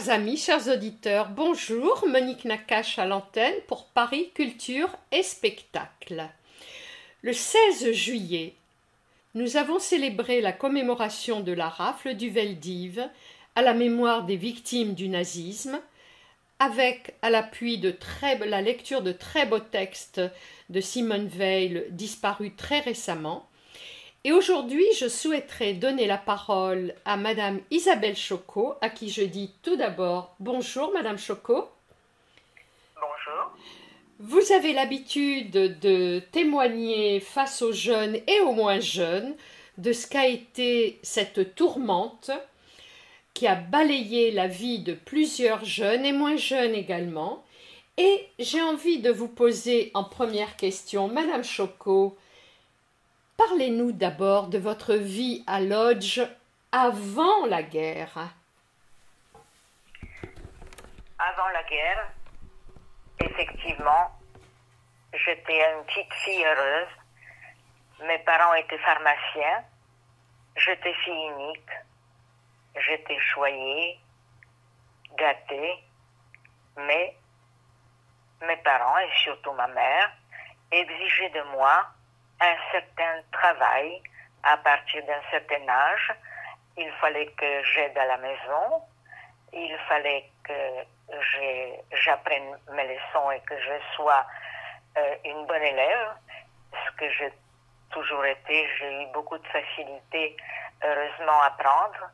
Chers amis, chers auditeurs, bonjour, Monique Nakache à l'antenne pour Paris Culture et Spectacle. Le 16 juillet, nous avons célébré la commémoration de la rafle du Veldiv à la mémoire des victimes du nazisme, avec à l'appui de la lecture de très beaux textes de Simone Weil, disparue très récemment. Et aujourd'hui, je souhaiterais donner la parole à Madame Isabelle Choco, à qui je dis tout d'abord bonjour Madame Choco. Bonjour. Vous avez l'habitude de témoigner face aux jeunes et aux moins jeunes de ce qu'a été cette tourmente qui a balayé la vie de plusieurs jeunes et moins jeunes également. Et j'ai envie de vous poser en première question, Madame Choco, parlez-nous d'abord de votre vie à Lodz avant la guerre. Avant la guerre, effectivement, j'étais une petite fille heureuse. Mes parents étaient pharmaciens. J'étais fille unique. J'étais choyée, gâtée. Mais mes parents, et surtout ma mère, exigeaient de moi un certain travail. À partir d'un certain âge, il fallait que j'aide à la maison, il fallait que j'apprenne mes leçons et que je sois une bonne élève, ce que j'ai toujours été. J'ai eu beaucoup de facilité, heureusement, à apprendre,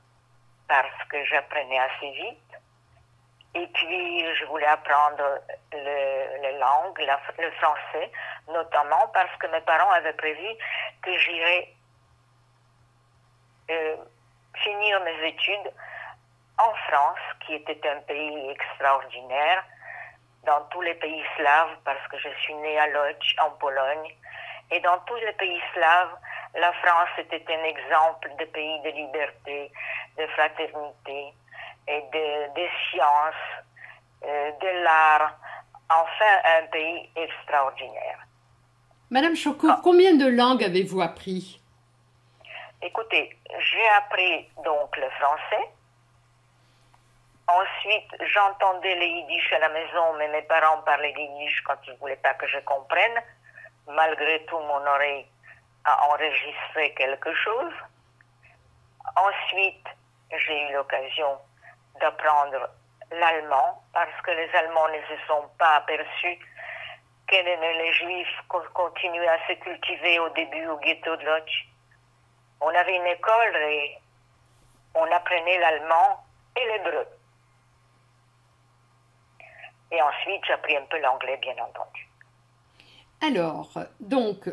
parce que j'apprenais assez vite. Et puis, je voulais apprendre les langues, le français, notamment parce que mes parents avaient prévu que j'irais finir mes études en France, qui était un pays extraordinaire, dans tous les pays slaves, parce que je suis née à Lodz, en Pologne. Et dans tous les pays slaves, la France était un exemple de pays de liberté, de fraternité, et des sciences, de l'art, enfin un pays extraordinaire. Madame Choco, combien de langues avez-vous appris? Écoutez, j'ai appris donc le français. Ensuite, j'entendais les yiddish à la maison, mais mes parents parlaient yiddish quand ils ne voulaient pas que je comprenne. Malgré tout, mon oreille a enregistré quelque chose. Ensuite, j'ai eu l'occasion d'apprendre l'allemand, parce que les Allemands ne se sont pas aperçus que les Juifs continuaient à se cultiver au début au ghetto de Lodz. On avait une école et on apprenait l'allemand et l'hébreu. Et ensuite, j'ai appris un peu l'anglais, bien entendu. Alors, donc,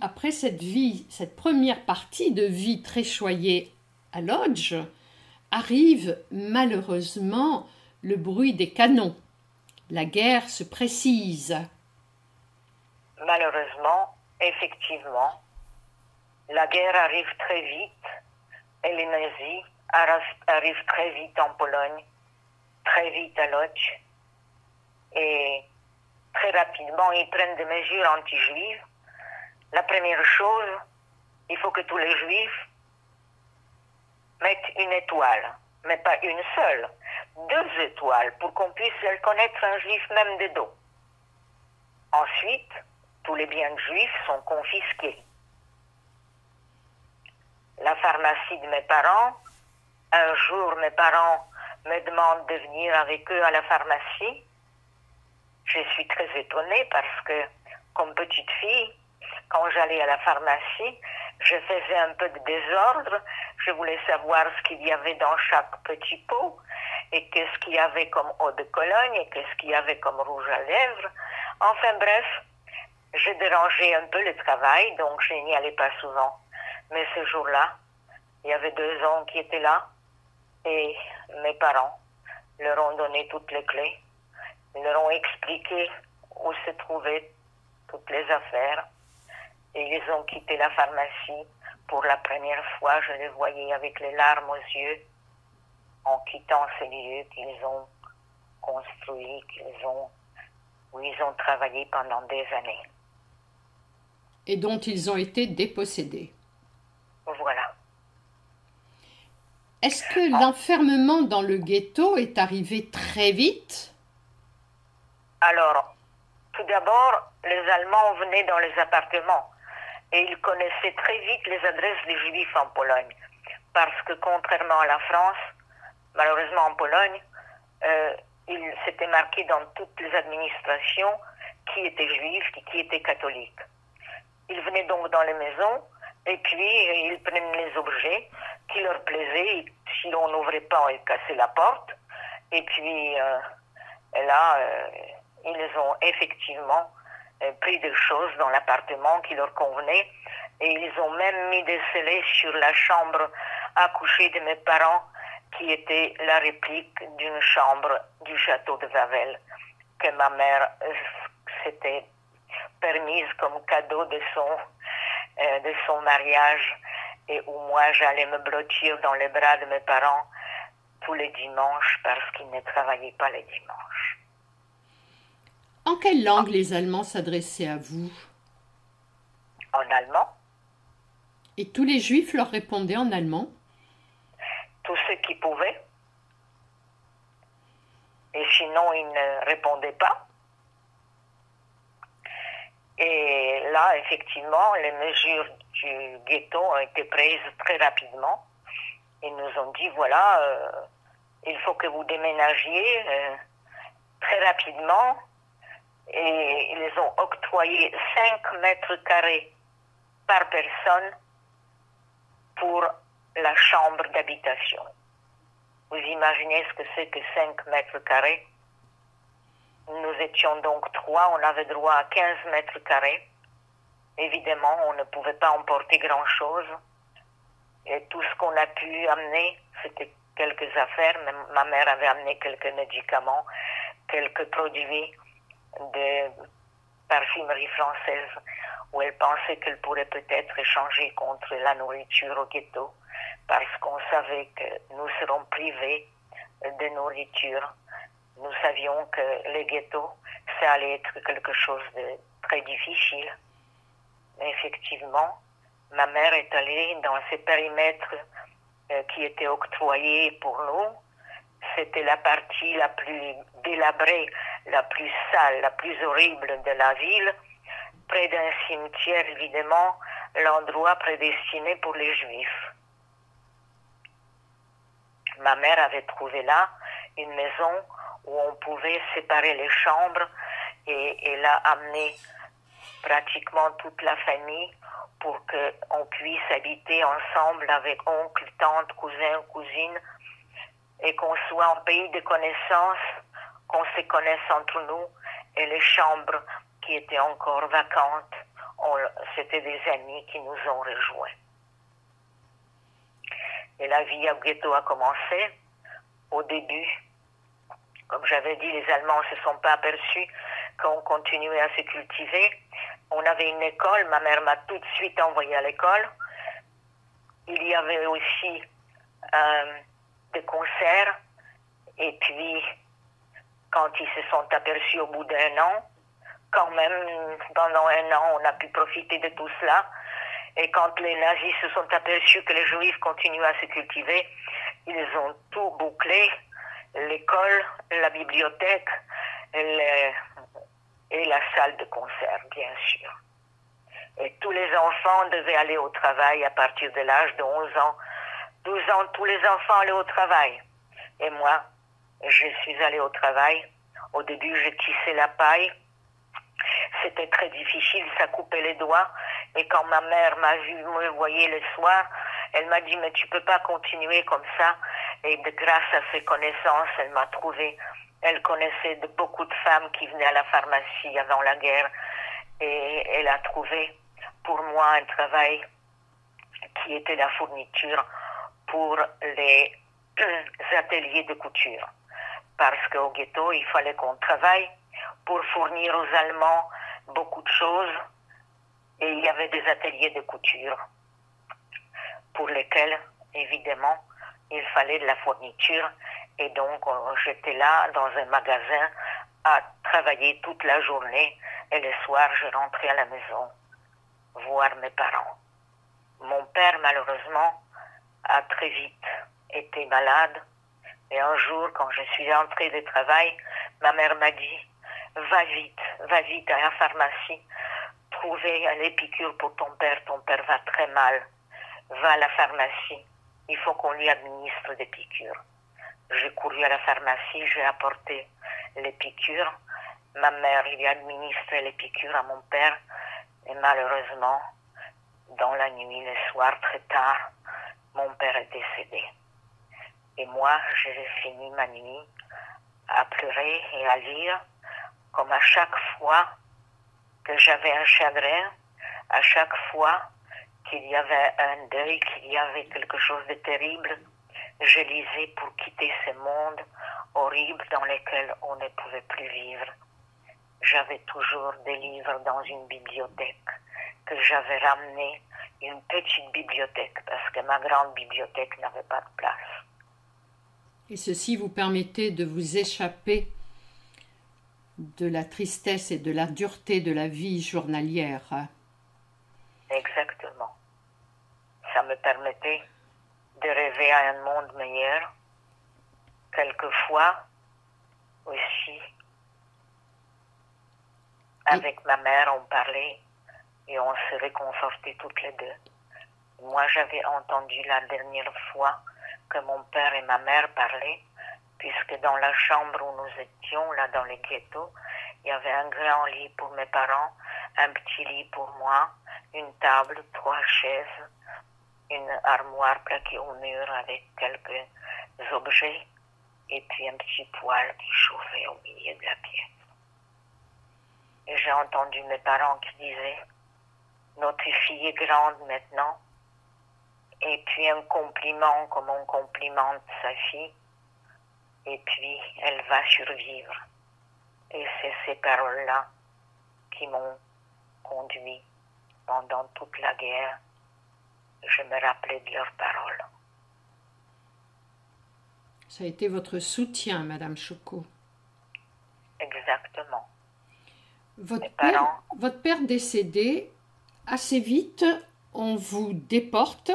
après cette première partie de vie très choyée à Lodz, arrive malheureusement le bruit des canons. La guerre se précise. Malheureusement, effectivement, la guerre arrive très vite et les nazis arrivent très vite en Pologne, très vite à Lodz. Et très rapidement, ils prennent des mesures anti-juives. La première chose, il faut que tous les juifs mettent une étoile, mais pas une seule, 2 étoiles, pour qu'on puisse reconnaître un juif même de dos. Ensuite, tous les biens de juifs sont confisqués. La pharmacie de mes parents, un jour mes parents me demandent de venir avec eux à la pharmacie. Je suis très étonnée parce que, comme petite fille, quand j'allais à la pharmacie, je faisais un peu de désordre. Je voulais savoir ce qu'il y avait dans chaque petit pot et qu'est-ce qu'il y avait comme eau de Cologne et qu'est-ce qu'il y avait comme rouge à lèvres. Enfin bref, je dérangeais un peu le travail, donc je n'y allais pas souvent. Mais ce jour-là, il y avait 2 hommes qui étaient là et mes parents leur ont donné toutes les clés. Ils leur ont expliqué où se trouvaient toutes les affaires et ils ont quitté la pharmacie. Pour la première fois, je les voyais avec les larmes aux yeux en quittant ces lieux qu'ils ont construits, où ils ont travaillé pendant des années. Et dont ils ont été dépossédés. Voilà. Est-ce que l'enfermement dans le ghetto est arrivé très vite? Alors, tout d'abord, les Allemands venaient dans les appartements et ils connaissaient très vite les adresses des Juifs en Pologne. Parce que contrairement à la France, malheureusement en Pologne, il s'était marqué dans toutes les administrations qui étaient juifs et qui étaient catholiques. Ils venaient donc dans les maisons et puis ils prenaient les objets qui leur plaisaient. Si on n'ouvrait pas, ils cassaient la porte. Et puis là, ils ont effectivement pris des choses dans l'appartement qui leur convenaient. Et ils ont même mis des scellés sur la chambre à coucher de mes parents, qui était la réplique d'une chambre du château de Wawel, que ma mère s'était permise comme cadeau de son mariage, et où moi j'allais me blottir dans les bras de mes parents tous les dimanches parce qu'ils ne travaillaient pas les dimanches. En quelle langue les Allemands s'adressaient à vous? En allemand. Et tous les Juifs leur répondaient en allemand? Tous ceux qui pouvaient. Et sinon, ils ne répondaient pas. Et là, effectivement, les mesures du ghetto ont été prises très rapidement. Ils nous ont dit, voilà, il faut que vous déménagiez très rapidement. Et ils ont octroyé 5 mètres carrés par personne pour la chambre d'habitation. Vous imaginez ce que c'est que 5 mètres carrés? Nous étions donc 3, on avait droit à 15 mètres carrés. Évidemment, on ne pouvait pas emporter grand-chose. Et tout ce qu'on a pu amener, c'était quelques affaires. Ma mère avait amené quelques médicaments, quelques produits de parfumerie française, où elle pensait qu'elle pourrait peut-être échanger contre la nourriture au ghetto, parce qu'on savait que nous serons privés de nourriture. Nous savions que les ghettos, ça allait être quelque chose de très difficile. Mais effectivement, ma mère est allée dans ces périmètres qui étaient octroyés pour nous. C'était la partie la plus délabrée, la plus sale, la plus horrible de la ville, près d'un cimetière, évidemment, l'endroit prédestiné pour les Juifs. Ma mère avait trouvé là une maison où on pouvait séparer les chambres et elle a amené pratiquement toute la famille pour qu'on puisse habiter ensemble avec oncles, tantes, cousins, cousines, et qu'on soit en pays de connaissance, qu'on se connaisse entre nous, et les chambres qui étaient encore vacantes, c'était des amis qui nous ont rejoints. Et la vie au ghetto a commencé. Au début, comme j'avais dit, les Allemands ne se sont pas aperçus qu'on continuait à se cultiver. On avait une école, ma mère m'a tout de suite envoyée à l'école. Il y avait aussi des concerts, et puis quand ils se sont aperçus au bout d'1 an, quand même pendant 1 an on a pu profiter de tout cela, et quand les nazis se sont aperçus que les juifs continuaient à se cultiver, ils ont tout bouclé, l'école, la bibliothèque et la salle de concert, bien sûr. Et tous les enfants devaient aller au travail à partir de l'âge de 11 ans. 12 ans, tous les enfants allaient au travail. Et moi, je suis allée au travail. Au début, je tissais la paille. C'était très difficile, ça coupait les doigts. Et quand ma mère m'a vu, me voyait le soir, elle m'a dit, mais tu peux pas continuer comme ça. Et grâce à ses connaissances, elle m'a trouvé. Elle connaissait beaucoup de femmes qui venaient à la pharmacie avant la guerre. Et elle a trouvé pour moi un travail qui était la fourniture pour les ateliers de couture. Parce qu'au ghetto, il fallait qu'on travaille pour fournir aux Allemands beaucoup de choses. Et il y avait des ateliers de couture pour lesquels, évidemment, il fallait de la fourniture. Et donc, j'étais là dans un magasin à travailler toute la journée. Et le soir, je rentrais à la maison voir mes parents. Mon père, malheureusement, a très vite était malade. Et un jour, quand je suis entrée de travail, ma mère m'a dit, va vite à la pharmacie, trouver les piqûres pour ton père va très mal. Va à la pharmacie, il faut qu'on lui administre des piqûres. J'ai couru à la pharmacie, j'ai apporté les piqûres. Ma mère lui a administré les piqûres à mon père. Et malheureusement, dans la nuit, le soir, très tard, mon père est décédé. Et moi, j'ai fini ma nuit à pleurer et à lire, comme à chaque fois que j'avais un chagrin, à chaque fois qu'il y avait un deuil, qu'il y avait quelque chose de terrible, je lisais pour quitter ce monde horrible dans lequel on ne pouvait plus vivre. J'avais toujours des livres dans une bibliothèque que j'avais ramené, une petite bibliothèque, parce que ma grande bibliothèque n'avait pas de place. Et ceci vous permettait de vous échapper de la tristesse et de la dureté de la vie journalière. Exactement. Ça me permettait de rêver à un monde meilleur. Quelquefois aussi, avec ma mère, on parlait et on se réconfortait toutes les deux. Moi, j'avais entendu la dernière fois que mon père et ma mère parlaient, puisque dans la chambre où nous étions, là dans les ghettos, il y avait un grand lit pour mes parents, un petit lit pour moi, une table, 3 chaises, une armoire plaquée au mur avec quelques objets, et puis un petit poêle qui chauffait au milieu de la pièce. Et j'ai entendu mes parents qui disaient, notre fille est grande maintenant, et puis un compliment comme on complimente sa fille, et puis elle va survivre. Et c'est ces paroles-là qui m'ont conduit pendant toute la guerre. Je me rappelais de leurs paroles. Ça a été votre soutien, Madame Choco. Exactement. Votre père décédé, assez vite, on vous déporte.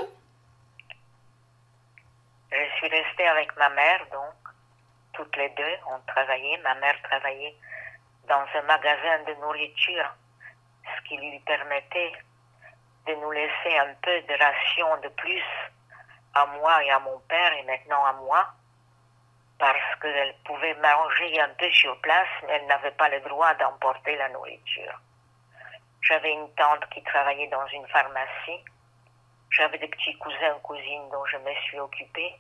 Je suis restée avec ma mère, donc, toutes les deux, on travaillait. Ma mère travaillait dans un magasin de nourriture, ce qui lui permettait de nous laisser un peu de ration de plus à moi et à mon père, et maintenant à moi, parce qu'elle pouvait manger un peu sur place, mais elle n'avait pas le droit d'emporter la nourriture. J'avais une tante qui travaillait dans une pharmacie. J'avais des petits cousins, cousines dont je me suis occupée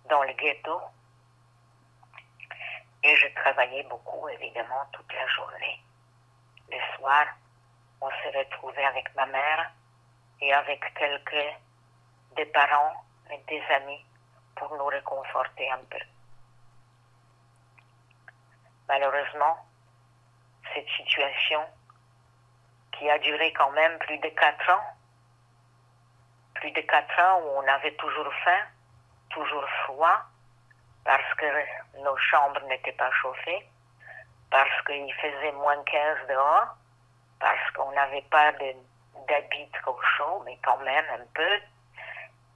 dans le ghetto. Et je travaillais beaucoup, évidemment, toute la journée. Le soir, on se retrouvait avec ma mère et avec quelques des parents et des amis pour nous réconforter un peu. Malheureusement, cette situation qui a duré quand même plus de 4 ans où on avait toujours faim, toujours froid, parce que nos chambres n'étaient pas chauffées, parce qu'il faisait moins 15 dehors, parce qu'on n'avait pas d'habits trop chauds, mais quand même un peu,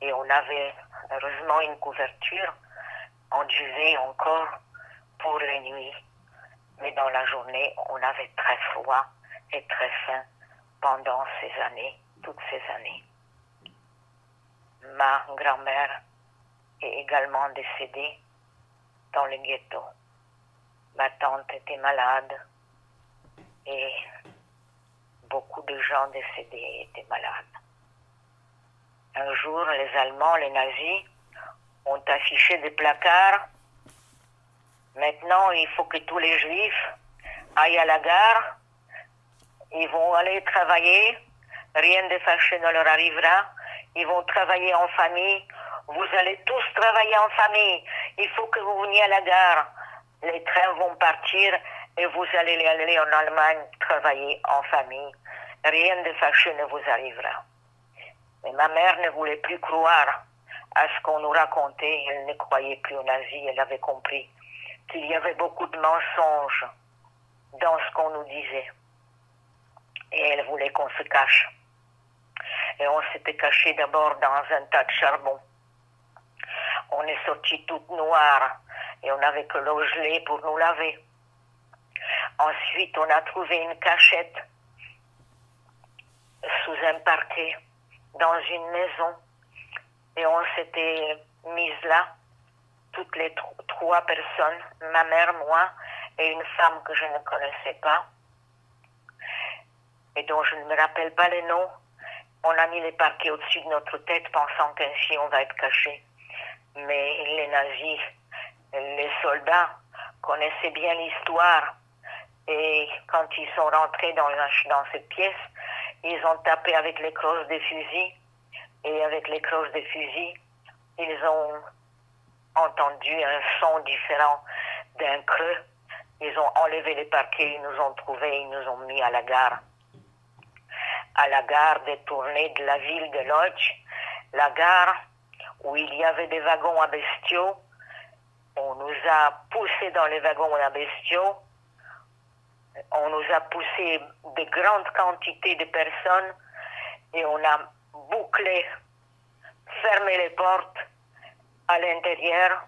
et on avait heureusement une couverture en duvet encore pour les nuits. Mais dans la journée, on avait très froid et très faim pendant ces années, toutes ces années. Ma grand-mère est également décédée dans le ghetto. Ma tante était malade et beaucoup de gens décédés étaient malades. Un jour, les Allemands, les nazis, ont affiché des placards. Maintenant, il faut que tous les Juifs aillent à la gare. Ils vont aller travailler. Rien de fâcheux ne leur arrivera. Ils vont travailler en famille. Vous allez tous travailler en famille. Il faut que vous veniez à la gare. Les trains vont partir et vous allez aller en Allemagne travailler en famille. Rien de fâcheux ne vous arrivera. Mais ma mère ne voulait plus croire à ce qu'on nous racontait. Elle ne croyait plus aux nazis. Elle avait compris qu'il y avait beaucoup de mensonges dans ce qu'on nous disait. Et elle voulait qu'on se cache. Et on s'était caché d'abord dans un tas de charbon. On est sorti toute noire et on n'avait que l'eau gelée pour nous laver. Ensuite, on a trouvé une cachette sous un parquet dans une maison et on s'était mises là, toutes les trois personnes, ma mère, moi et une femme que je ne connaissais pas et dont je ne me rappelle pas les noms. On a mis les parquets au-dessus de notre tête pensant qu'ainsi on va être cachés. Mais les nazis, les soldats connaissaient bien l'histoire et quand ils sont rentrés dans cette pièce, ils ont tapé avec les crosses des fusils et avec les crosses des fusils, ils ont entendu un son différent d'un creux. Ils ont enlevé les parquets, ils nous ont trouvés, ils nous ont mis à la gare. À la gare détournée de la ville de Lodz, la gare où il y avait des wagons à bestiaux. On nous a poussés dans les wagons à bestiaux. On nous a poussé de grandes quantités de personnes et on a bouclé, fermé les portes à l'intérieur.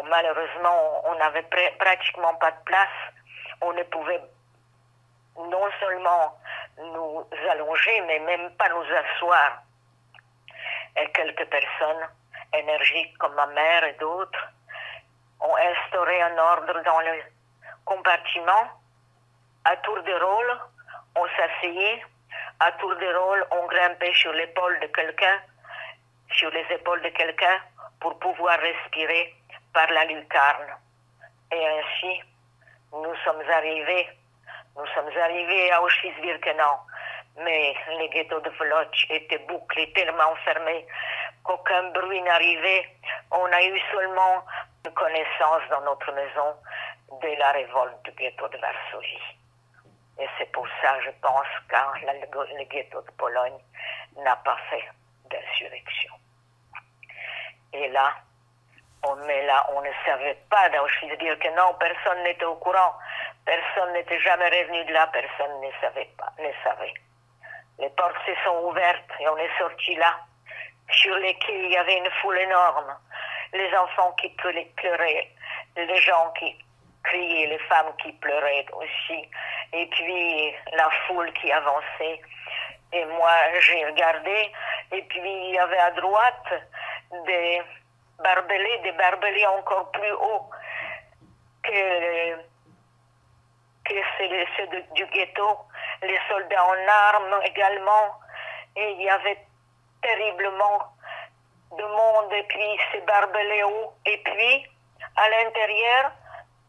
Malheureusement, on n'avait pratiquement pas de place. On ne pouvait non seulement nous allonger, mais même pas nous asseoir. Et quelques personnes énergiques comme ma mère et d'autres ont instauré un ordre dans le compartiment. À tour de rôle, on s'asseyait. À tour de rôle, on grimpait sur l'épaule de quelqu'un, sur les épaules de quelqu'un, pour pouvoir respirer par la lucarne. Et ainsi, nous sommes arrivés à Auschwitz-Birkenau. Mais les ghettos de Vlotch étaient bouclés, tellement fermés qu'aucun bruit n'arrivait. On a eu seulement une connaissance dans notre maison de la révolte du ghetto de Varsovie. Et c'est pour ça, je pense, que le ghetto de Pologne n'a pas fait d'insurrection. Et là, on ne savait pas d'Auschwitz-Birkenau, personne n'était au courant, personne n'était jamais revenu de là, personne ne savait. Les portes se sont ouvertes et on est sorti là. Sur les quais, il y avait une foule énorme. Les enfants qui pleuraient, les gens qui criaient, les femmes qui pleuraient aussi. Et puis la foule qui avançait. Et moi, j'ai regardé. Et puis il y avait à droite des barbelés encore plus hauts que ceux du ghetto. Les soldats en armes également, et il y avait terriblement de monde, et puis ces barbelés hauts, et puis à l'intérieur,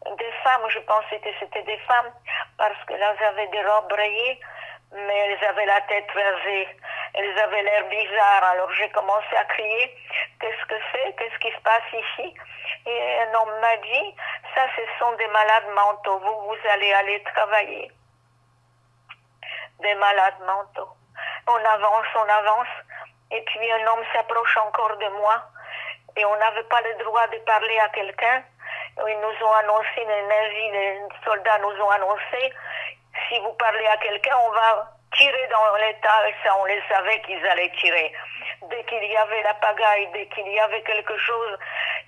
des femmes, je pensais que c'était des femmes, parce qu'elles avaient des robes rayées, mais elles avaient la tête rasée, elles avaient l'air bizarres, alors j'ai commencé à crier, qu'est-ce que c'est, qu'est-ce qui se passe ici? Et un homme m'a dit, ça ce sont des malades mentaux, vous allez travailler. Des malades mentaux. On avance, et puis un homme s'approche encore de moi, et on n'avait pas le droit de parler à quelqu'un. Ils nous ont annoncé, les nazis, les soldats nous ont annoncé, si vous parlez à quelqu'un, on va tirer dans l'état, et ça on les savait qu'ils allaient tirer. Dès qu'il y avait la pagaille, dès qu'il y avait quelque chose,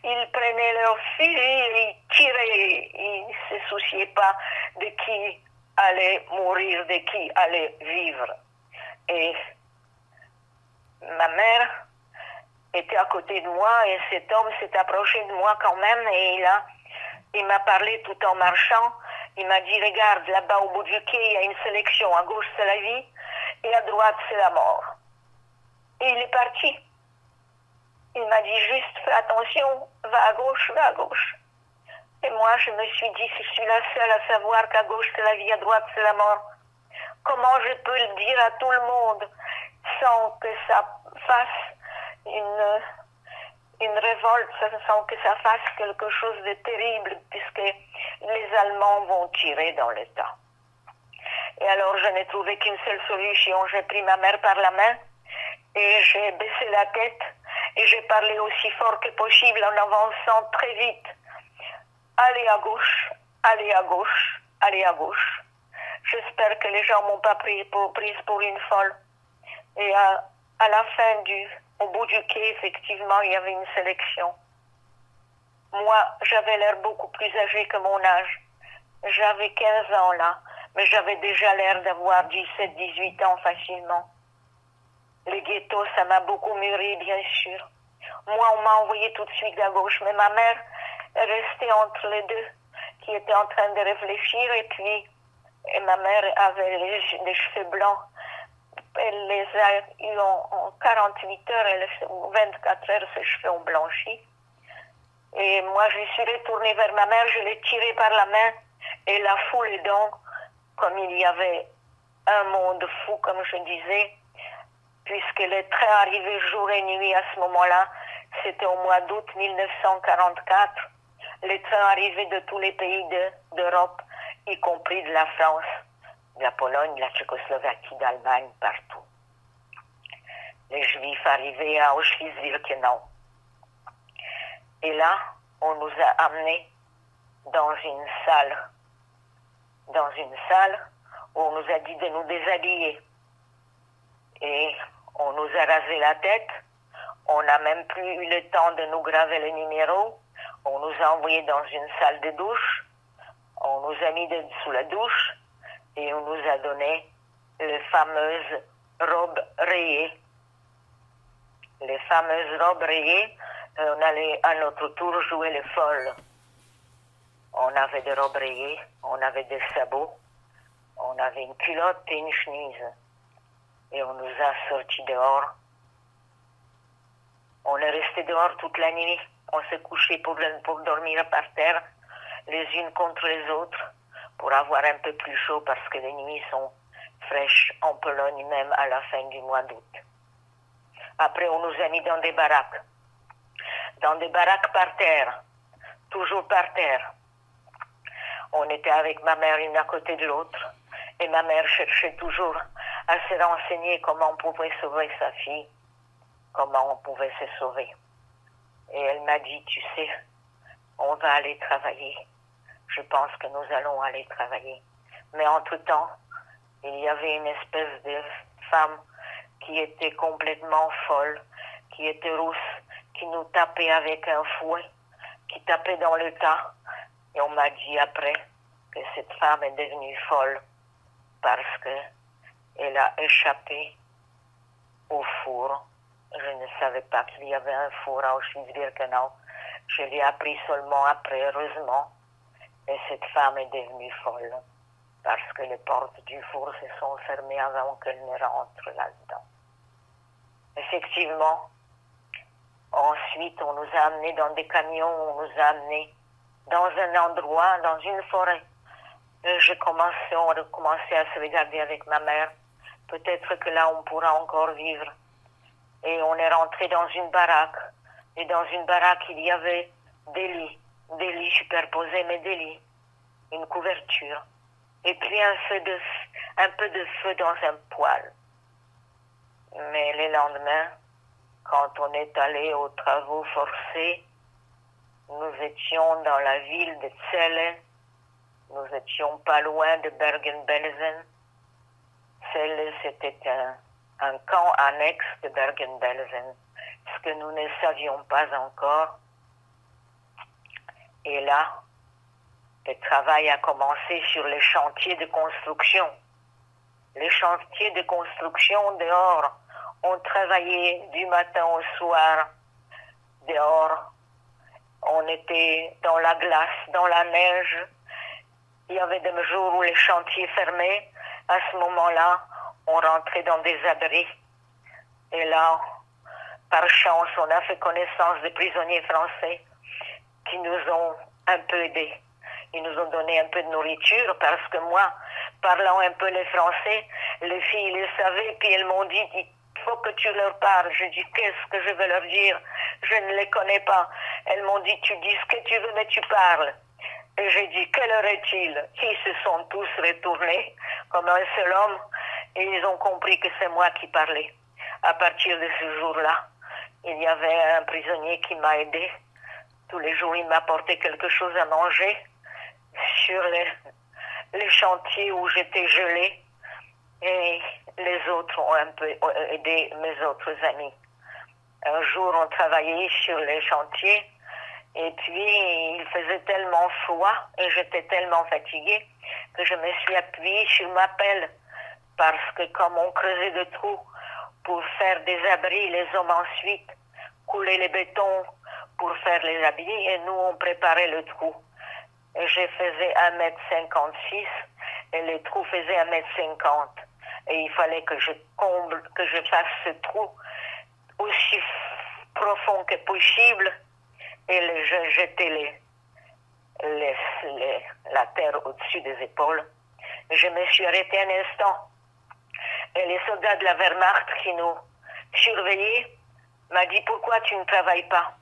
ils prenaient leur fusil et ils tiraient, ils ne se souciaient pas de qui allait mourir, de qui allait vivre. Et ma mère était à côté de moi et cet homme s'est approché de moi quand même et il m'a parlé tout en marchant. Il m'a dit, regarde, là-bas au bout du quai, il y a une sélection. À gauche, c'est la vie et à droite, c'est la mort. Et il est parti. Il m'a dit juste, fais attention, va à gauche, va à gauche. Et moi, je me suis dit, si je suis la seule à savoir qu'à gauche, c'est la vie, à droite, c'est la mort, comment je peux le dire à tout le monde sans que ça fasse une révolte, sans que ça fasse quelque chose de terrible, puisque les Allemands vont tirer dans l'État. Et alors, je n'ai trouvé qu'une seule solution. J'ai pris ma mère par la main et j'ai baissé la tête et j'ai parlé aussi fort que possible en avançant très vite. Allez à gauche, allez à gauche, allez à gauche. J'espère que les gens m'ont pas prise pour une folle. Et à la fin au bout du quai, effectivement, il y avait une sélection. Moi, j'avais l'air beaucoup plus âgée que mon âge. J'avais 15 ans là, mais j'avais déjà l'air d'avoir 17-18 ans facilement. Les ghettos, ça m'a beaucoup mûri, bien sûr. Moi, on m'a envoyé tout de suite à gauche, mais ma mère est restée entre les deux, qui étaient en train de réfléchir, et ma mère avait les cheveux blancs. Elle les a eus en 48 heures, ou 24 heures, ses cheveux ont blanchi. Et moi, je suis retournée vers ma mère, je l'ai tirée par la main, et la foule donc, comme il y avait un monde fou, comme je disais, puisque les trains arrivaient jour et nuit à ce moment-là, c'était au mois d'août 1944, les trains arrivaient de tous les pays d'Europe, y compris de la France, de la Pologne, de la Tchécoslovaquie, d'Allemagne, partout. Les Juifs arrivaient à Auschwitz-Birkenau. Et là, on nous a amenés dans une salle où on nous a dit de nous déshabiller. Et on nous a rasé la tête, on n'a même plus eu le temps de nous graver le numéro, on nous a envoyés dans une salle de douche, on nous a mis sous la douche et on nous a donné les fameuses robes rayées. Les fameuses robes rayées, on allait à notre tour jouer les folles. On avait des robes rayées, on avait des sabots, on avait une culotte et une chemise. Et on nous a sortis dehors. On est resté dehors toute la nuit. On s'est couché pour dormir par terre, les unes contre les autres, pour avoir un peu plus chaud parce que les nuits sont fraîches en Pologne, même à la fin du mois d'août. Après, on nous a mis dans des baraques. Dans des baraques par terre. Toujours par terre. On était avec ma mère une à côté de l'autre. Et ma mère cherchait toujours à se renseigner comment on pouvait sauver sa fille, comment on pouvait se sauver. Et elle m'a dit, tu sais, on va aller travailler. Je pense que nous allons aller travailler. Mais entre-temps, il y avait une espèce de femme qui était complètement folle, qui était rousse, qui nous tapait avec un fouet, qui tapait dans le tas. Et on m'a dit après que cette femme est devenue folle parce qu'elle a échappé au four. Je ne savais pas qu'il y avait un four à Auschwitz-Birkenau. Je l'ai appris seulement après, heureusement. Et cette femme est devenue folle parce que les portes du four se sont fermées avant qu'elle ne rentre là-dedans. Effectivement, ensuite on nous a amenés dans des camions, on nous a amenés dans un endroit, dans une forêt. Et on a commencé à se regarder avec ma mère. Peut-être que là on pourra encore vivre. Et on est rentré dans une baraque. Et dans une baraque, il y avait des lits superposés, mais des lits, une couverture. Et puis un peu de feu dans un poêle. Mais le lendemain, quand on est allé aux travaux forcés, nous étions dans la ville de Celle. Nous étions pas loin de Bergen-Belsen. Celle, c'était un camp annexe de Bergen-Belsen, ce que nous ne savions pas encore. Et là, le travail a commencé sur les chantiers de construction. Les chantiers de construction dehors, on travaillait du matin au soir dehors. On était dans la glace, dans la neige. Il y avait des jours où les chantiers fermaient. À ce moment-là, on rentrait dans des abris. Et là, par chance, on a fait connaissance des prisonniers français qui nous ont un peu aidés. Ils nous ont donné un peu de nourriture parce que moi, parlant un peu les français, les filles les savaient, puis elles m'ont dit, il faut que tu leur parles. Je dis, qu'est-ce que je vais leur dire? Je ne les connais pas. Elles m'ont dit, tu dis ce que tu veux, mais tu parles. Et j'ai dit, quelle heure est-il? Ils se sont tous retournés comme un seul homme et ils ont compris que c'est moi qui parlais. À partir de ce jour-là, il y avait un prisonnier qui m'a aidé. Tous les jours, il m'apportait quelque chose à manger sur les chantiers où j'étais gelée. Et les autres ont un peu aidé mes autres amis. Un jour, on travaillait sur les chantiers Et puis, il faisait tellement froid et j'étais tellement fatiguée que je me suis appuyée sur ma pelle. Parce que comme on creusait de trous pour faire des abris, les hommes ensuite coulaient les bétons pour faire les abris et nous, on préparait le trou. Et je faisais 1,56 m et les trous faisaient 1,50 m. Et il fallait que je comble, que je fasse ce trou aussi profond que possible et je jetais la terre au-dessus des épaules. Je me suis arrêtée un instant et les soldats de la Wehrmacht qui nous surveillaient m'a dit « Pourquoi tu ne travailles pas ?»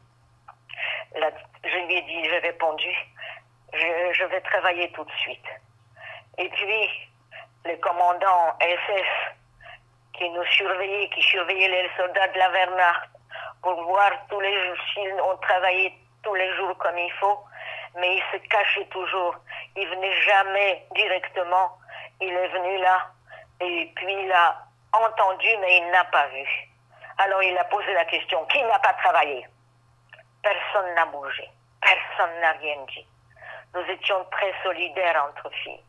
Je lui ai dit, j'ai répondu « Je vais travailler tout de suite. » Et puis, les commandants SS qui nous surveillaient, qui surveillaient les soldats de la Wehrmacht pour voir tous les jours s'ils ont travaillé tous les jours comme il faut, mais il se cachait toujours. Il venait jamais directement. Il est venu là et puis il a entendu mais il n'a pas vu. Alors il a posé la question, qui n'a pas travaillé? Personne n'a bougé. Personne n'a rien dit. Nous étions très solidaires entre filles.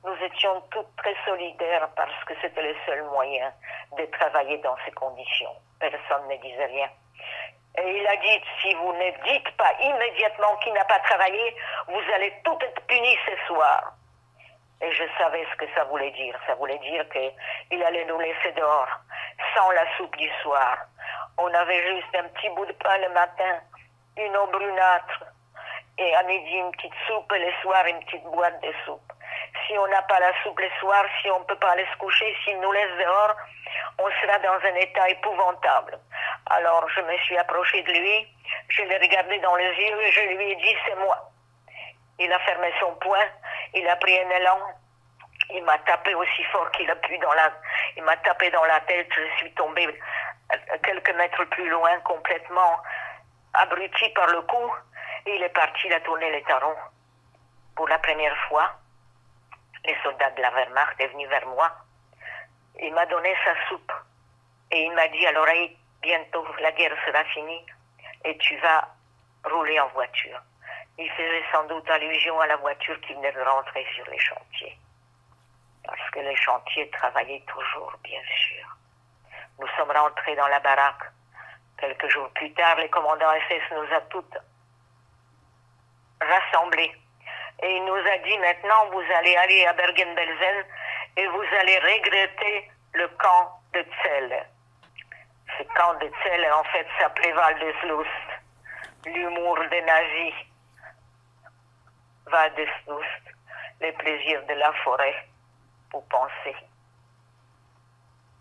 Nous étions toutes très solidaires parce que c'était le seul moyen de travailler dans ces conditions. Personne ne disait rien. Et il a dit, si vous ne dites pas immédiatement qui n'a pas travaillé, vous allez toutes être punis ce soir. Et je savais ce que ça voulait dire. Ça voulait dire qu'il allait nous laisser dehors, sans la soupe du soir. On avait juste un petit bout de pain le matin, une eau brunâtre, et à midi une petite soupe, et le soir une petite boîte de soupe. Si on n'a pas la soupe le soir, si on ne peut pas aller se coucher, s'il nous laisse dehors, on sera dans un état épouvantable. Alors je me suis approchée de lui, je l'ai regardé dans les yeux et je lui ai dit « c'est moi ». Il a fermé son poing, il a pris un élan, il m'a tapé aussi fort qu'il a pu il m'a tapé dans la tête, je suis tombée quelques mètres plus loin, complètement abruti par le coup, et il est parti, il a tourné les talons. Pour la première fois, les soldats de la Wehrmacht est venu vers moi, il m'a donné sa soupe, et il m'a dit à l'oreille, bientôt la guerre sera finie, et tu vas rouler en voiture. Il faisait sans doute allusion à la voiture qui venait de rentrer sur les chantiers. Parce que les chantiers travaillaient toujours, bien sûr. Nous sommes rentrés dans la baraque. Quelques jours plus tard, le commandant SS nous a toutes rassemblés. Et il nous a dit, maintenant, vous allez aller à Bergen-Belsen et vous allez regretter le camp de Zell. Ce camp de Zell, en fait, s'appelait Waldeslust. L'humour des nazis. Waldeslust, les plaisirs de la forêt, pour penser.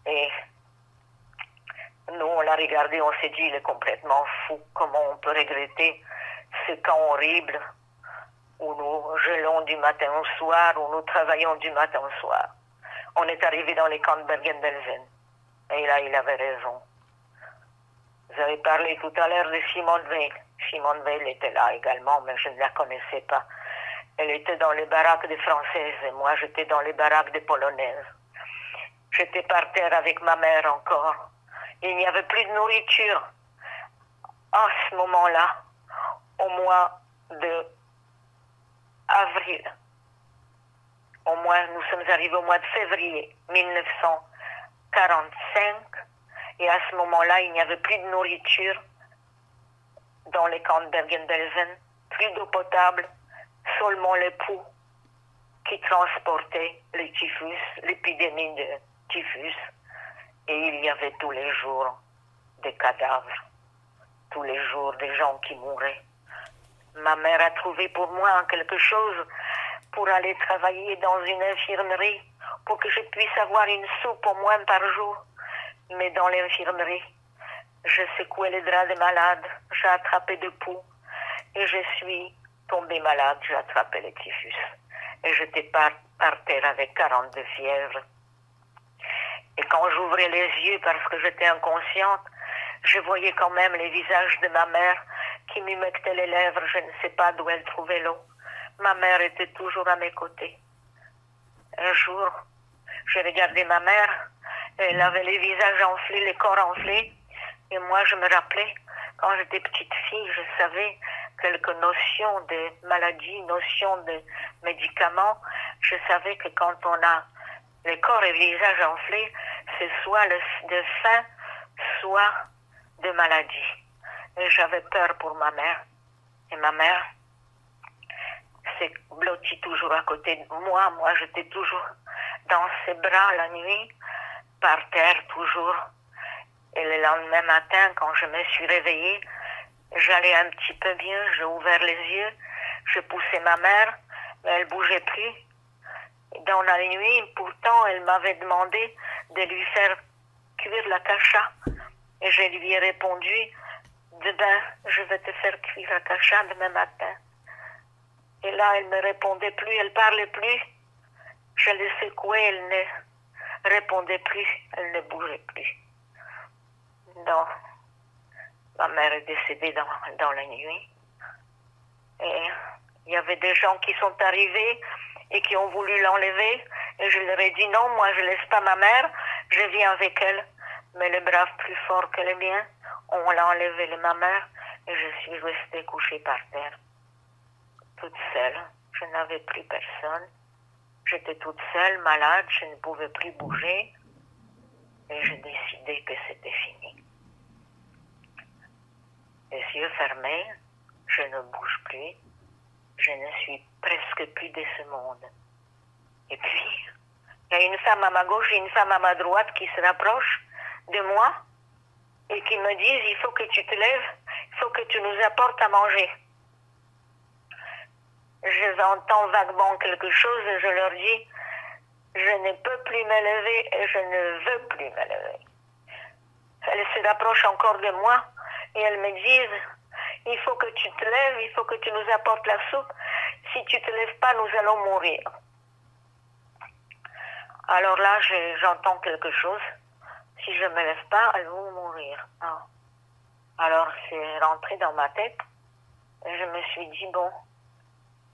Et nous, on l'a regardé, on s'est dit, il est complètement fou. Comment on peut regretter ce camp horrible où nous gelons du matin au soir, où nous travaillons du matin au soir. On est arrivé dans les camps de Bergen-Belsen. Et là, il avait raison. Vous avez parlé tout à l'heure de Simone Weil. Simone Weil était là également, mais je ne la connaissais pas. Elle était dans les baraques des Françaises et moi j'étais dans les baraques des Polonaises. J'étais par terre avec ma mère encore. Il n'y avait plus de nourriture. À ce moment-là, au mois de avril, nous sommes arrivés au mois de février 1945 et à ce moment-là, il n'y avait plus de nourriture dans les camps de Bergen-Belsen, plus d'eau potable, seulement les poux qui transportaient le typhus, l'épidémie de typhus. Et il y avait tous les jours des cadavres, tous les jours des gens qui mouraient. Ma mère a trouvé pour moi quelque chose pour aller travailler dans une infirmerie, pour que je puisse avoir une soupe au moins par jour. Mais dans l'infirmerie, je secouais les draps des malades, j'ai attrapé des poux et je suis tombée malade, j'ai attrapé le typhus. Et j'étais par terre avec 42 fièvres. Et quand j'ouvrais les yeux parce que j'étais inconsciente, je voyais quand même les visages de ma mère qui m'humectait les lèvres, je ne sais pas d'où elle trouvait l'eau. Ma mère était toujours à mes côtés. Un jour, j'ai regardé ma mère, elle avait les visages enflés, les corps enflés, et moi je me rappelais, quand j'étais petite fille, je savais quelques notions de maladies, notions de médicaments. Je savais que quand on a le corps et le visage enflés, c'est soit de faim, soit de maladie. Et j'avais peur pour ma mère. Et ma mère s'est blottie toujours à côté de moi. Moi, j'étais toujours dans ses bras la nuit, par terre toujours. Et le lendemain matin, quand je me suis réveillée, j'allais un petit peu mieux, j'ai ouvert les yeux, je poussais ma mère, mais elle bougeait plus. Dans la nuit, pourtant, elle m'avait demandé de lui faire cuire la cacha. Et je lui ai répondu, demain, je vais te faire cuire la cacha demain matin. Et là, elle ne répondait plus, elle parlait plus. Je l'ai secouée, elle ne répondait plus, elle ne bougeait plus. Non. Ma mère est décédée dans la nuit. Et il y avait des gens qui sont arrivés et qui ont voulu l'enlever. Et je leur ai dit non, moi je laisse pas ma mère, je viens avec elle. Mais le brave plus fort que le mien, on l'a enlevé ma mère et je suis restée couchée par terre. Toute seule. Je n'avais plus personne. J'étais toute seule, malade, je ne pouvais plus bouger. Et j'ai décidé que c'était fini. Les yeux fermés, je ne bouge plus, je ne suis presque plus de ce monde. Et puis, il y a une femme à ma gauche et une femme à ma droite qui se rapprochent de moi et qui me disent, il faut que tu te lèves, il faut que tu nous apportes à manger. J'entends vaguement quelque chose et je leur dis, je ne peux plus me lever et je ne veux plus me lever. Elles se rapprochent encore de moi et elles me disent, il faut que tu te lèves, il faut que tu nous apportes la soupe. Si tu ne te lèves pas, nous allons mourir. Alors là, j'entends quelque chose. Si je ne me lève pas, elles vont mourir. Ah. Alors c'est rentré dans ma tête. Et je me suis dit, bon,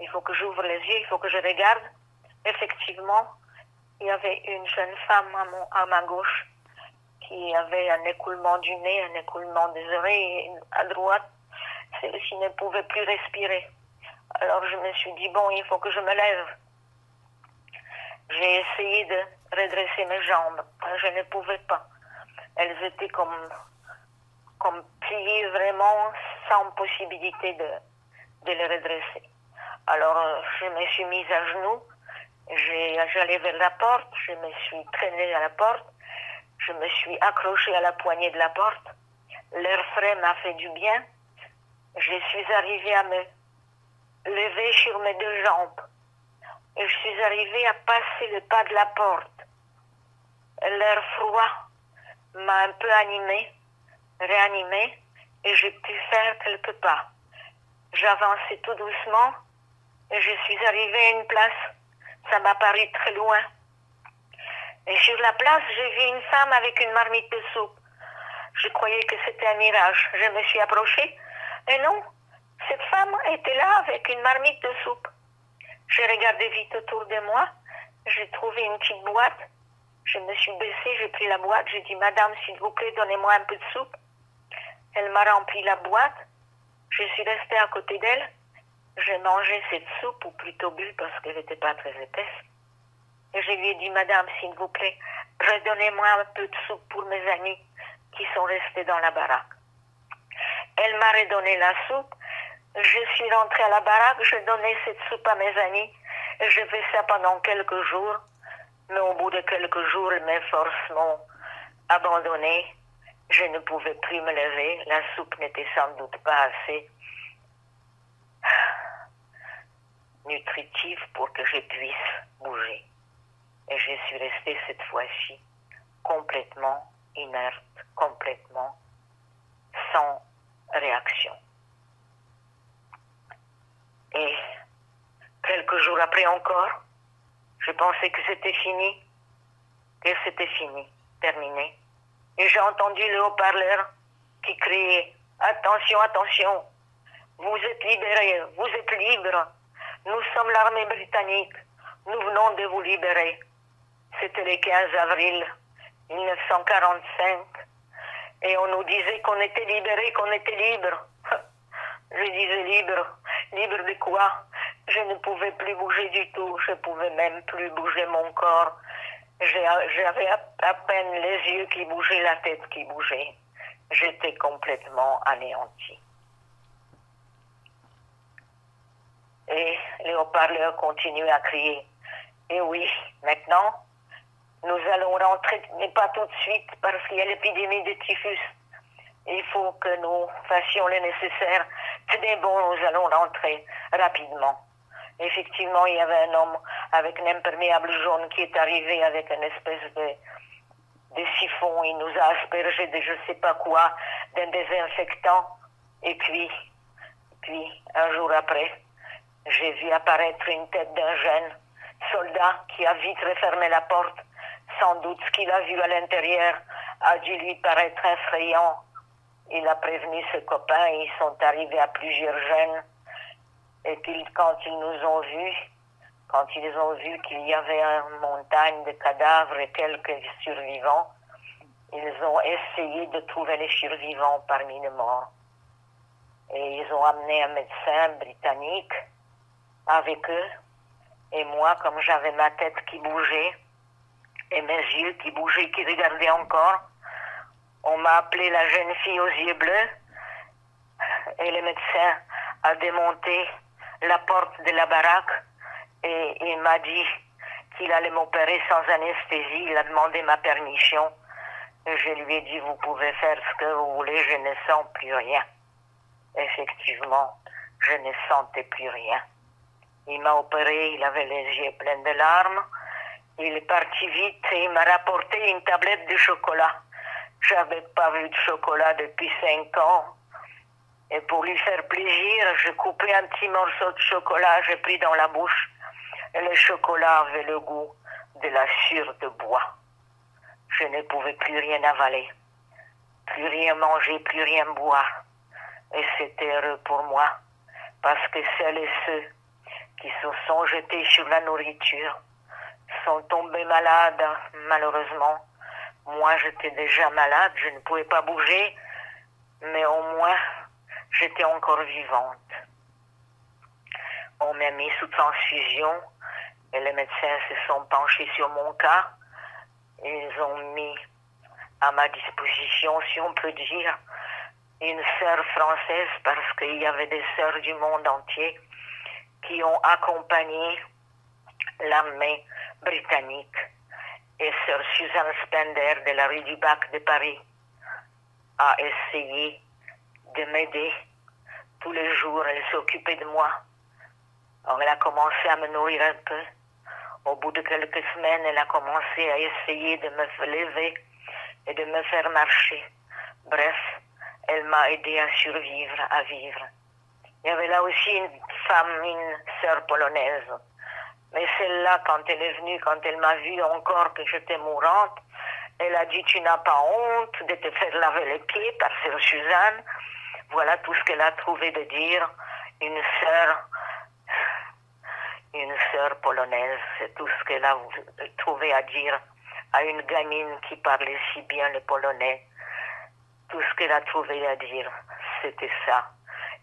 il faut que j'ouvre les yeux, il faut que je regarde. Effectivement, il y avait une jeune femme à ma gauche qui avait un écoulement du nez, un écoulement des oreilles, et à droite, celle-ci ne pouvait plus respirer. Alors je me suis dit, bon, il faut que je me lève. J'ai essayé de redresser mes jambes. Je ne pouvais pas. Elles étaient comme pliées vraiment sans possibilité de les redresser. Alors je me suis mise à genoux, j'allais vers la porte, je me suis traînée à la porte, je me suis accrochée à la poignée de la porte. L'air frais m'a fait du bien. Je suis arrivée à me lever sur mes deux jambes. Et je suis arrivée à passer le pas de la porte. L'air froid m'a un peu réanimée, et j'ai pu faire quelques pas. J'avançais tout doucement, et je suis arrivée à une place. Ça m'a paru très loin. Et sur la place, j'ai vu une femme avec une marmite de soupe. Je croyais que c'était un mirage. Je me suis approchée, et non, cette femme était là avec une marmite de soupe. J'ai regardé vite autour de moi, j'ai trouvé une petite boîte. Je me suis baissée, j'ai pris la boîte, j'ai dit, madame, s'il vous plaît, donnez-moi un peu de soupe. Elle m'a rempli la boîte, je suis restée à côté d'elle. J'ai mangé cette soupe, ou plutôt bu, parce qu'elle n'était pas très épaisse. Et je lui ai dit, madame, s'il vous plaît, redonnez-moi un peu de soupe pour mes amis qui sont restés dans la baraque. Elle m'a redonné la soupe. Je suis rentrée à la baraque, je donnais cette soupe à mes amis. Et je fais ça pendant quelques jours. Mais au bout de quelques jours, mes forces m'ont abandonné. Je ne pouvais plus me lever. La soupe n'était sans doute pas assez nutritive pour que je puisse bouger. Et je suis restée cette fois-ci complètement inerte, complètement sans réaction. Et quelques jours après encore, je pensais que c'était fini, terminé. Et j'ai entendu le haut-parleur qui criait « Attention, attention, vous êtes libérés, vous êtes libres. Nous sommes l'armée britannique, nous venons de vous libérer. » C'était le 15 avril 1945 et on nous disait qu'on était libérés, qu'on était libres. Je disais libre. Libre de quoi? Je ne pouvais plus bouger du tout. Je pouvais même plus bouger mon corps. J'avais à peine les yeux qui bougeaient, la tête qui bougeait. J'étais complètement anéantie. Et les haut-parleurs continuaient à crier. Et oui, maintenant, nous allons rentrer, mais pas tout de suite, parce qu'il y a l'épidémie de typhus. Il faut que nous fassions le nécessaire. Tenez bon, nous allons rentrer rapidement. Effectivement, il y avait un homme avec un imperméable jaune qui est arrivé avec une espèce de siphon. Il nous a aspergé de je ne sais pas quoi, d'un désinfectant. Et puis, un jour après, j'ai vu apparaître une tête d'un jeune soldat qui a vite refermé la porte. Sans doute ce qu'il a vu à l'intérieur a dû lui paraître effrayant. Il a prévenu ses copains, ils sont arrivés à plusieurs jeunes. Et quand ils nous ont vus, quand ils ont vu qu'il y avait une montagne de cadavres et quelques survivants, ils ont essayé de trouver les survivants parmi les morts. Et ils ont amené un médecin britannique avec eux. Et moi, comme j'avais ma tête qui bougeait et mes yeux qui bougeaient, qui regardaient encore, on m'a appelé la jeune fille aux yeux bleus et le médecin a démonté la porte de la baraque et il m'a dit qu'il allait m'opérer sans anesthésie. Il a demandé ma permission et je lui ai dit vous pouvez faire ce que vous voulez, je ne sens plus rien. Effectivement, je ne sentais plus rien. Il m'a opéré, il avait les yeux pleins de larmes. Il est parti vite et il m'a rapporté une tablette de chocolat. J'avais pas vu de chocolat depuis 5 ans. Et pour lui faire plaisir, je coupais un petit morceau de chocolat, j'ai pris dans la bouche. Et le chocolat avait le goût de la sure de bois. Je ne pouvais plus rien avaler, plus rien manger, plus rien boire. Et c'était heureux pour moi, parce que celles et ceux qui se sont jetés sur la nourriture sont tombés malades, malheureusement. Moi, j'étais déjà malade, je ne pouvais pas bouger, mais au moins, j'étais encore vivante. On m'a mis sous transfusion et les médecins se sont penchés sur mon cas. Ils ont mis à ma disposition, si on peut dire, une sœur française parce qu'il y avait des sœurs du monde entier qui ont accompagné l'armée britannique. Et sœur Suzanne Spender de la rue du Bac de Paris a essayé de m'aider. Tous les jours, elle s'occupait de moi. Alors, elle a commencé à me nourrir un peu. Au bout de quelques semaines, elle a commencé à essayer de me lever et de me faire marcher. Bref, elle m'a aidé à survivre, à vivre. Il y avait là aussi une femme, une sœur polonaise. Mais celle-là, quand elle est venue, quand elle m'a vu encore que j'étais mourante, elle a dit « Tu n'as pas honte de te faire laver les pieds par sœur Suzanne ?» Voilà tout ce qu'elle a trouvé de dire. Une sœur polonaise, c'est tout ce qu'elle a trouvé à dire à une gamine qui parlait si bien le polonais. Tout ce qu'elle a trouvé à dire, c'était ça.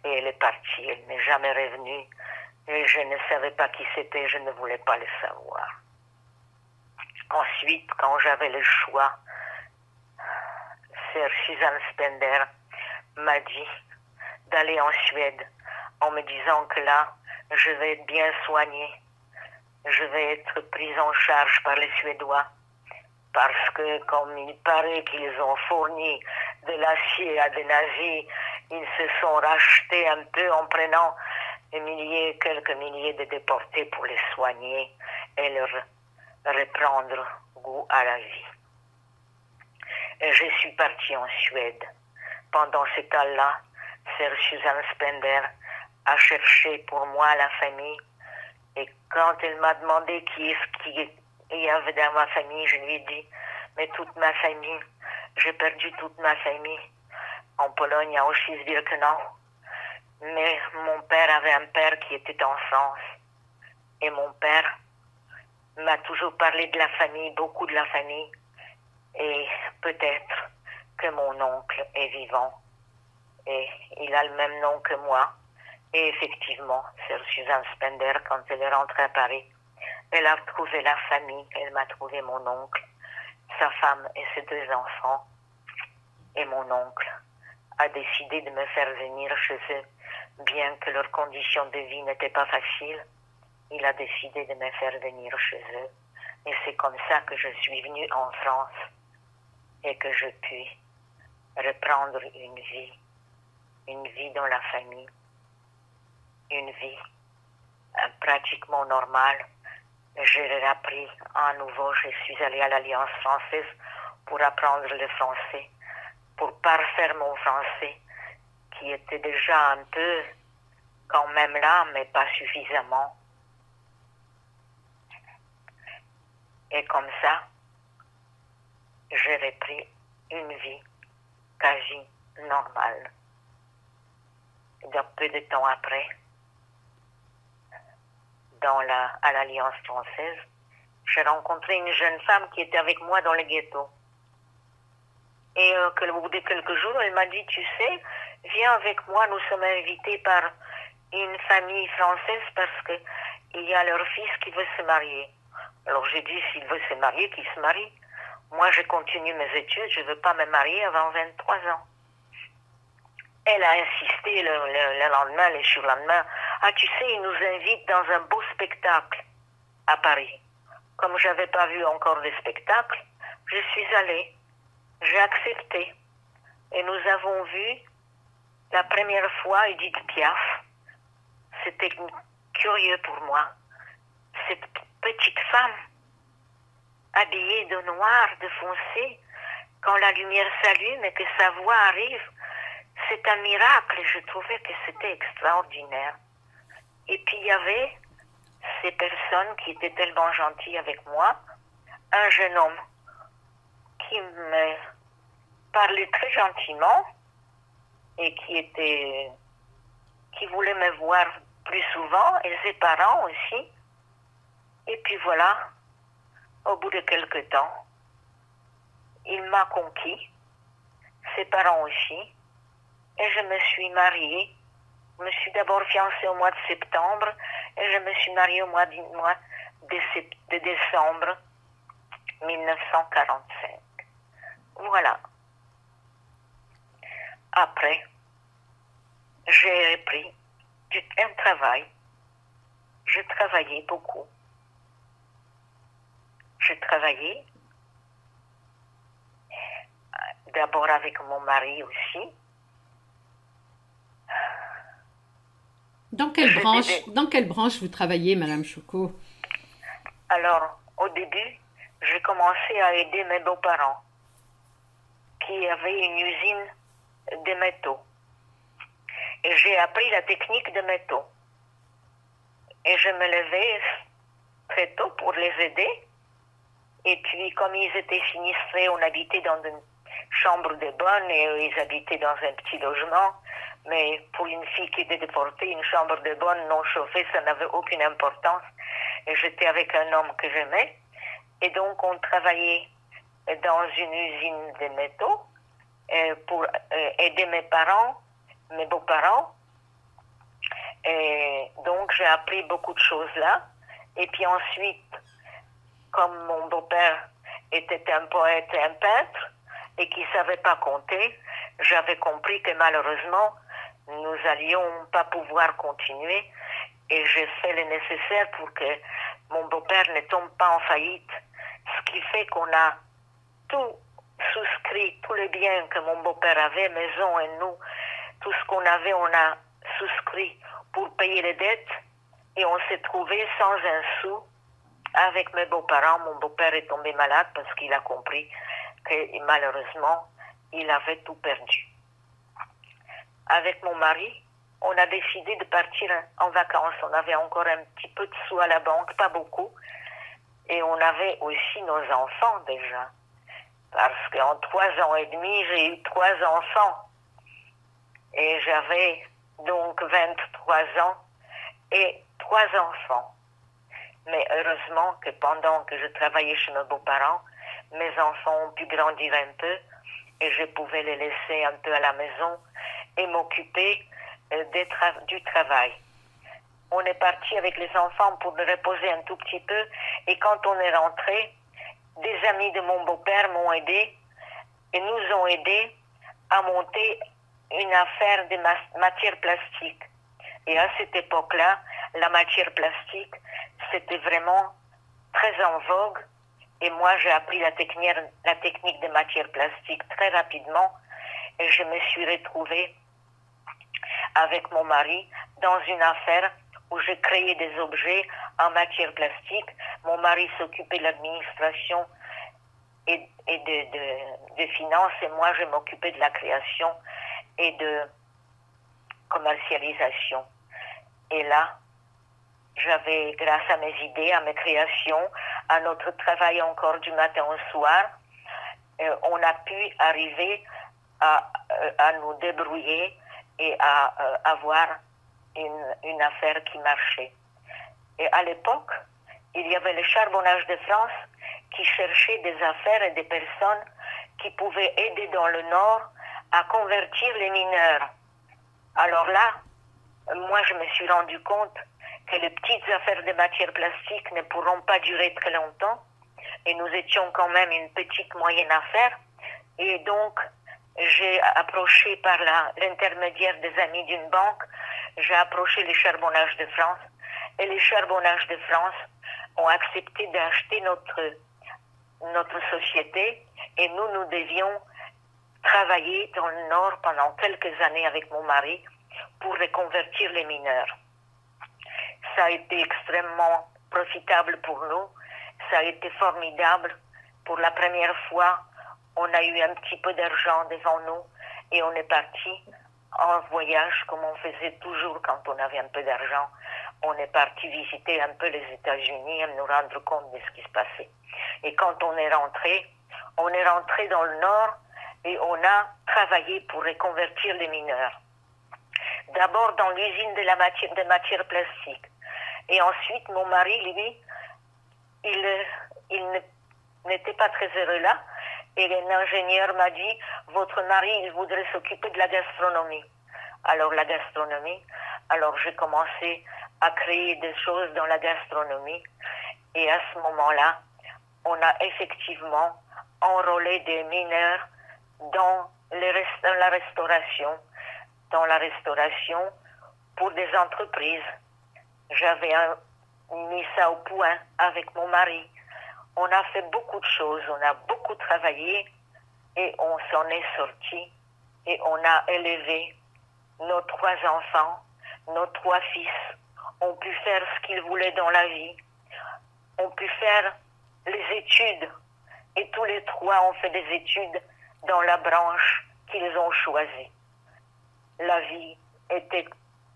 Et elle est partie, elle n'est jamais revenue. Et je ne savais pas qui c'était, je ne voulais pas le savoir. Ensuite, quand j'avais le choix, sœur Suzanne Spender m'a dit d'aller en Suède en me disant que là, je vais être bien soignée. Je vais être prise en charge par les Suédois. Parce que, comme il paraît qu'ils ont fourni de l'acier à des nazis, ils se sont rachetés un peu en prenant quelques milliers de déportés pour les soigner et leur reprendre goût à la vie. Et je suis partie en Suède. Pendant ce temps-là, sœur Suzanne Spender a cherché pour moi la famille. Et quand elle m'a demandé qui il y avait dans ma famille, je lui ai dit, mais toute ma famille, j'ai perdu toute ma famille en Pologne, à Auschwitz-Birkenau. Mais mon père avait un père qui était en France. Et mon père m'a toujours parlé de la famille, beaucoup de la famille. Et peut-être que mon oncle est vivant. Et il a le même nom que moi. Et effectivement, c'est Suzanne Spender, quand elle est rentrée à Paris, elle a trouvé la famille, elle m'a trouvé mon oncle, sa femme et ses 2 enfants. Et mon oncle a décidé de me faire venir chez eux, bien que leurs conditions de vie n'étaient pas faciles. Il a décidé de me faire venir chez eux. Et c'est comme ça que je suis venue en France et que je puis reprendre une vie dans la famille, une vie pratiquement normale. J'ai appris à nouveau, je suis allée à l'Alliance française pour apprendre le français, pour parfaire mon français, qui était déjà un peu quand même là, mais pas suffisamment. Et comme ça, j'ai repris une vie quasi normale. Donc, peu de temps après, à l'Alliance française, j'ai rencontré une jeune femme qui était avec moi dans le ghetto. Et au bout de quelques jours, elle m'a dit, tu sais, viens avec moi, nous sommes invités par une famille française parce que il y a leur fils qui veut se marier. Alors j'ai dit, s'il veut se marier, qu'il se marie. Moi, je continue mes études, je ne veux pas me marier avant 23 ans. Elle a insisté le lendemain, le surlendemain. Ah, tu sais, il nous invite dans un beau spectacle à Paris. Comme je n'avais pas vu encore de spectacle, je suis allée. J'ai accepté. Et nous avons vu la première fois Edith Piaf. C'était curieux pour moi. Cette petite femme, habillée de noir, de foncé, quand la lumière s'allume et que sa voix arrive, c'est un miracle. Je trouvais que c'était extraordinaire. Et puis il y avait ces personnes qui étaient tellement gentilles avec moi. Un jeune homme qui me parlait très gentiment et qui voulait me voir plus souvent, et ses parents aussi. Et puis voilà, au bout de quelque temps, il m'a conquis, ses parents aussi, et je me suis mariée. Je me suis d'abord fiancée au mois de septembre, et je me suis mariée au mois de décembre 1945. Voilà. Après, j'ai repris un travail. Je travaillais beaucoup. Je travaillais d'abord avec mon mari aussi. Dans quelle branche vous travaillez, Madame Choucault? Alors, au début, j'ai commencé à aider mes beaux-parents qui avaient une usine de métaux. Et j'ai appris la technique de métaux. Et je me levais très tôt pour les aider. Et puis, comme ils étaient sinistrés, on habitait dans une chambre de bonne et ils habitaient dans un petit logement. Mais pour une fille qui était déportée, une chambre de bonne non chauffée, ça n'avait aucune importance. Et j'étais avec un homme que j'aimais. Et donc, on travaillait dans une usine de métaux pour aider mes parents, mes beaux-parents. Et donc, j'ai appris beaucoup de choses là. Et puis ensuite, comme mon beau-père était un poète et un peintre, et qui ne savait pas compter, j'avais compris que malheureusement, nous allions pas pouvoir continuer. Et j'ai fait le nécessaire pour que mon beau-père ne tombe pas en faillite. Ce qui fait qu'on a tout souscrit, tous les biens que mon beau-père avait, maison et nous, tout ce qu'on avait, on a souscrit pour payer les dettes. Et on s'est trouvé sans un sou avec mes beaux-parents. Mon beau-père est tombé malade parce qu'il a compris que malheureusement, il avait tout perdu. Avec mon mari, on a décidé de partir en vacances. On avait encore un petit peu de sous à la banque, pas beaucoup. Et on avait aussi nos enfants déjà. Parce qu'en 3 ans et demi, j'ai eu 3 enfants. Et j'avais donc 23 ans et 3 enfants. Mais heureusement que pendant que je travaillais chez mes beaux-parents, mes enfants ont pu grandir un peu et je pouvais les laisser un peu à la maison. et m'occuper du travail. On est parti avec les enfants pour nous reposer un tout petit peu, et quand on est rentré, des amis de mon beau-père m'ont aidé et nous ont aidés à monter une affaire de matière plastique. Et à cette époque-là, la matière plastique, c'était vraiment très en vogue. Et moi, j'ai appris la technique de matière plastique très rapidement. Et je me suis retrouvée avec mon mari dans une affaire où j'ai créé des objets en matière plastique. Mon mari s'occupait de l'administration et des finances, et moi, je m'occupais de la création et de commercialisation. Et là, j'avais, grâce à mes idées, à mes créations, à notre travail encore du matin au soir, on a pu arriver à nous débrouiller et à avoir une affaire qui marchait. Et à l'époque, il y avait le Charbonnage de France qui cherchait des affaires et des personnes qui pouvaient aider dans le Nord à convertir les mineurs. Alors là, moi je me suis rendu compte que les petites affaires de matière plastique ne pourront pas durer très longtemps, et nous étions quand même une petite moyenne affaire, et donc j'ai approché par l'intermédiaire des amis d'une banque, j'ai approché les Charbonnages de France, et les Charbonnages de France ont accepté d'acheter notre société, et nous devions travailler dans le Nord pendant quelques années avec mon mari pour reconvertir les mineurs. Ça a été extrêmement profitable pour nous, ça a été formidable. Pour la première fois, on a eu un petit peu d'argent devant nous et on est parti en voyage comme on faisait toujours quand on avait un peu d'argent. On est parti visiter un peu les États-Unis et nous rendre compte de ce qui se passait. Et quand on est rentré dans le Nord et on a travaillé pour reconvertir les mineurs. D'abord dans l'usine de matière plastique. Et ensuite, mon mari, lui, il n'était pas très heureux là. Et l'ingénieur m'a dit, votre mari, il voudrait s'occuper de la gastronomie. Alors la gastronomie, alors j'ai commencé à créer des choses dans la gastronomie. Et à ce moment-là, on a effectivement enrôlé des mineurs dans la restauration. Dans la restauration pour des entreprises. J'avais mis ça au point avec mon mari. On a fait beaucoup de choses, on a beaucoup travaillé et on s'en est sorti et on a élevé nos 3 enfants, nos 3 fils, ont pu faire ce qu'ils voulaient dans la vie, ont pu faire les études et tous les 3 ont fait des études dans la branche qu'ils ont choisie. La vie était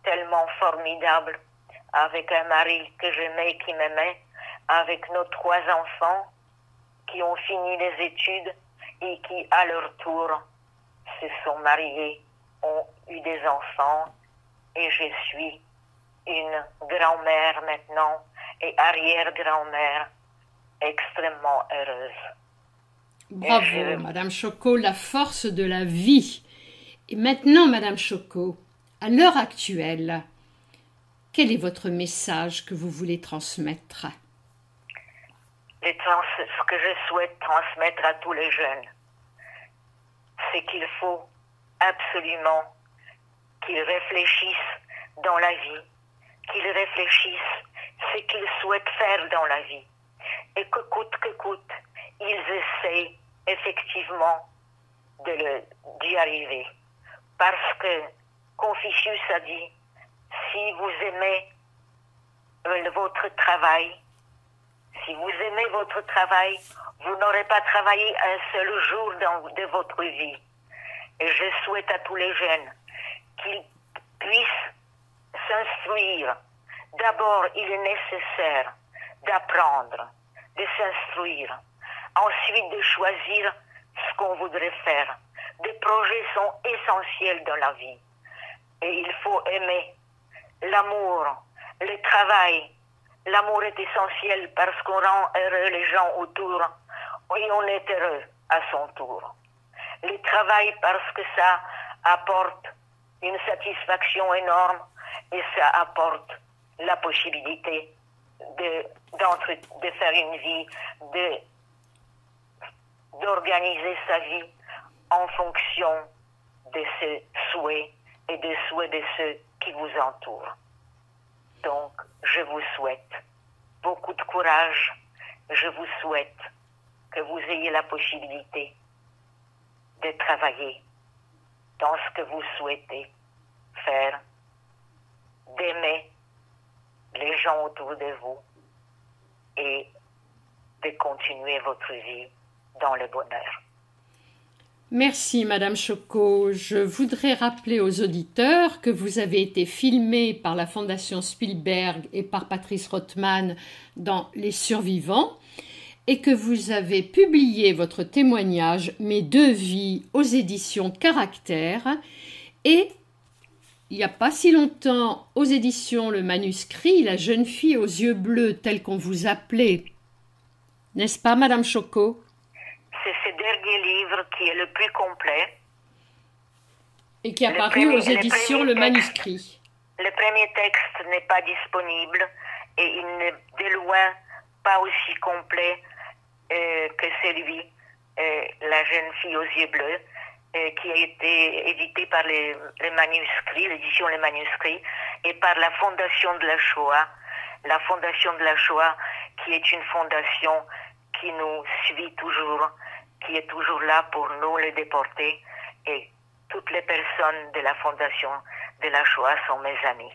tellement formidable avec un mari que j'aimais et qui m'aimait, avec nos 3 enfants qui ont fini les études et qui, à leur tour, se sont mariés, ont eu des enfants, et je suis une grand-mère maintenant et arrière-grand-mère extrêmement heureuse. Bravo, Madame Choco, la force de la vie. Et maintenant, Madame Choco, à l'heure actuelle, quel est votre message que vous voulez transmettre? Ce que je souhaite transmettre à tous les jeunes, c'est qu'il faut absolument qu'ils réfléchissent dans la vie, qu'ils réfléchissent ce qu'ils souhaitent faire dans la vie, et que coûte, ils essaient effectivement d'y arriver. Parce que Confucius a dit, si vous aimez votre travail, vous n'aurez pas travaillé un seul jour de votre vie. Et je souhaite à tous les jeunes qu'ils puissent s'instruire. D'abord, il est nécessaire d'apprendre, de s'instruire. Ensuite, de choisir ce qu'on voudrait faire. Des projets sont essentiels dans la vie. Et il faut aimer l'amour, le travail. L'amour est essentiel parce qu'on rend heureux les gens autour et on est heureux à son tour. Le travail parce que ça apporte une satisfaction énorme et ça apporte la possibilité de faire une vie, d'organiser sa vie en fonction de ses souhaits et des souhaits de ceux qui vous entourent. Donc, je vous souhaite beaucoup de courage. Je vous souhaite que vous ayez la possibilité de travailler dans ce que vous souhaitez faire, d'aimer les gens autour de vous et de continuer votre vie dans le bonheur. Merci Madame Choco. Je voudrais rappeler aux auditeurs que vous avez été filmée par la Fondation Spielberg et par Patrice Rothman dans Les Survivants et que vous avez publié votre témoignage « Mes deux vies » aux éditions Caractère et il n'y a pas si longtemps aux éditions Le Manuscrit, La jeune fille aux yeux bleus telle qu'on vous appelait. N'est-ce pas Madame Choco? C'est ce dernier livre qui est le plus complet. Et qui est apparu aux éditions Le Manuscrit. Le premier texte n'est pas disponible et il n'est de loin pas aussi complet que celui, La jeune fille aux yeux bleus, qui a été édité par les manuscrits, l'édition Les Manuscrits, et par la Fondation de la Shoah. La Fondation de la Shoah, qui est une fondation qui nous suit toujours, qui est toujours là pour nous, les déportés, et toutes les personnes de la Fondation de la Shoah sont mes amis.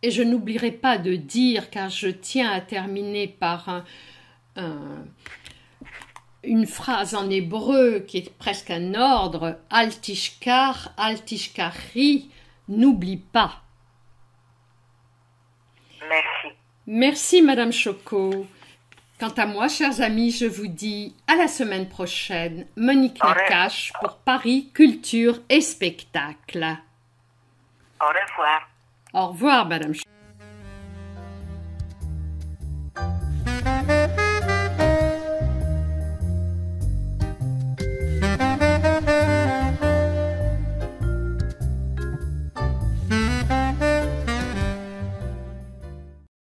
Et je n'oublierai pas de dire, car je tiens à terminer par une phrase en hébreu qui est presque un ordre, « Al tishkar, al tishkari », n'oublie pas. Merci. Merci Madame Choco. Quant à moi, chers amis, je vous dis à la semaine prochaine. Monique Nakache pour Paris Culture et Spectacle. Au revoir. Au revoir, Madame Choco.